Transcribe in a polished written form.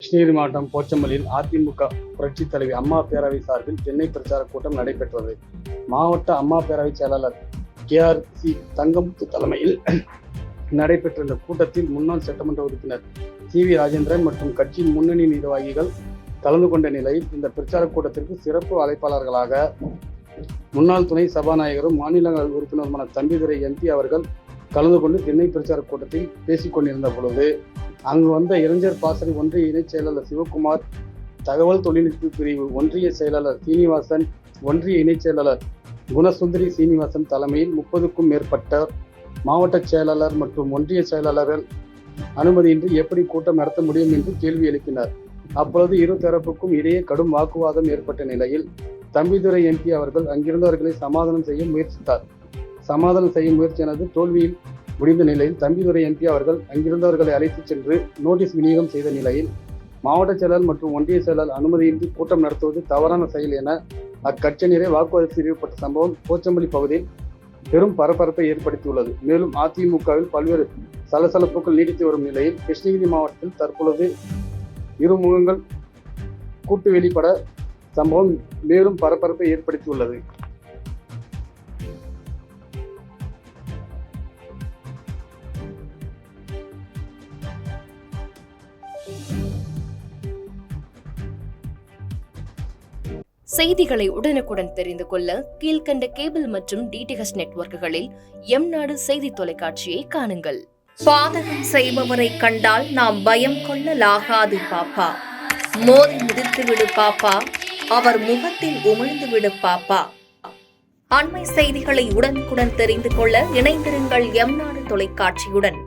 கிருஷ்ணகிரி மாவட்டம் போச்சம்பள்ளியில் அதிமுக புரட்சித் தலைவி அம்மா பேரவை சார்பில் சென்னை பிரச்சார கூட்டம் நடைபெற்றது. மாவட்ட அம்மா பேரவை செயலாளர் KRC தங்கமுத்து தலைமையில் நடைபெற்ற இந்த கூட்டத்தில் முன்னாள் சட்டமன்ற உறுப்பினர் CV ராஜேந்திரன் மற்றும் கட்சியின் முன்னணி நிர்வாகிகள் கலந்து கொண்ட நிலையில் இந்த பிரச்சார கூட்டத்திற்கு சிறப்பு அழைப்பாளர்களாக முன்னாள் துணை சபாநாயகரும் மாநிலங்களவை உறுப்பினருமான தம்பிதுரை MP அவர்கள் கலந்து கொண்டு சென்னை பிரச்சார கூட்டத்தில் பேசிக் கொண்டிருந்த பொழுது அங்கு வந்த இளைஞர் பாசறை ஒன்றிய இணைச் செயலாளர் சிவகுமார், தகவல் தொழில்நுட்ப பிரிவு ஒன்றிய செயலாளர் சீனிவாசன், ஒன்றிய இணைச் செயலாளர் குணசுந்தரி சீனிவாசன் தலைமையில் 30க்கும் மேற்பட்டோர், மாவட்ட செயலாளர் மற்றும் ஒன்றிய செயலாளர்கள் அனுமதியின்றி எப்படி கூட்டம் நடத்த முடியும் என்று கேள்வி எழுப்பினர். அப்பொழுது இரு தரப்புக்கும் இடையே கடும் வாக்குவாதம் ஏற்பட்ட நிலையில் தம்பிதுரை MP அவர்கள் அங்கிருந்தவர்களை சமாதானம் செய்ய முயற்சித்தார். சமாதானம் செய்யும் முயற்சியானது தோல்வியில் முடிந்த நிலையில் தம்பிதுரை MP அவர்கள் அங்கிருந்தவர்களை அழைத்துச் சென்று நோட்டீஸ் விநியோகம் செய்த நிலையில் மாவட்ட செயலாளர் மற்றும் ஒன்றிய செயலாளர் அனுமதியின்றி கூட்டம் நடத்துவது தவறான செயல் என அக்கட்சியினரே வாக்குவாதத்தில் ஈடுபட்ட சம்பவம் போச்சம்பள்ளி பகுதியில் பெரும் பரபரப்பை ஏற்படுத்தியுள்ளது. மேலும் அதிமுகவில் பல்வேறு சலசலப்புகள் நீடித்து வரும் நிலையில் கிருஷ்ணகிரி மாவட்டத்தில் தற்பொழுது இரு முகங்கள் கூட்டு வெளிப்பட சம்பவம் மேலும் பரபரப்பை ஏற்படுத்தியுள்ளது. செய்திகளை உடனுக்குடன் தெரிந்து கொள்ள கீழ்கண்ட கேபிள் மற்றும் DTH நெட்வொர்க்குகளில் எம்நாடு செய்தி தொலைக்காட்சியை காணுங்கள். பாதகம் செய்பவரை கண்டால் நாம் பயம் கொள்ளலாகாது பாப்பா. மோதி மிதித்து விடு பாப்பா, அவர் முகத்தில் உமிழ்ந்து விடு பாப்பா. அண்மை செய்திகளை உடனுக்குடன் தெரிந்து கொள்ள இணைந்திருங்கள் எம்நாடு தொலைக்காட்சியுடன்.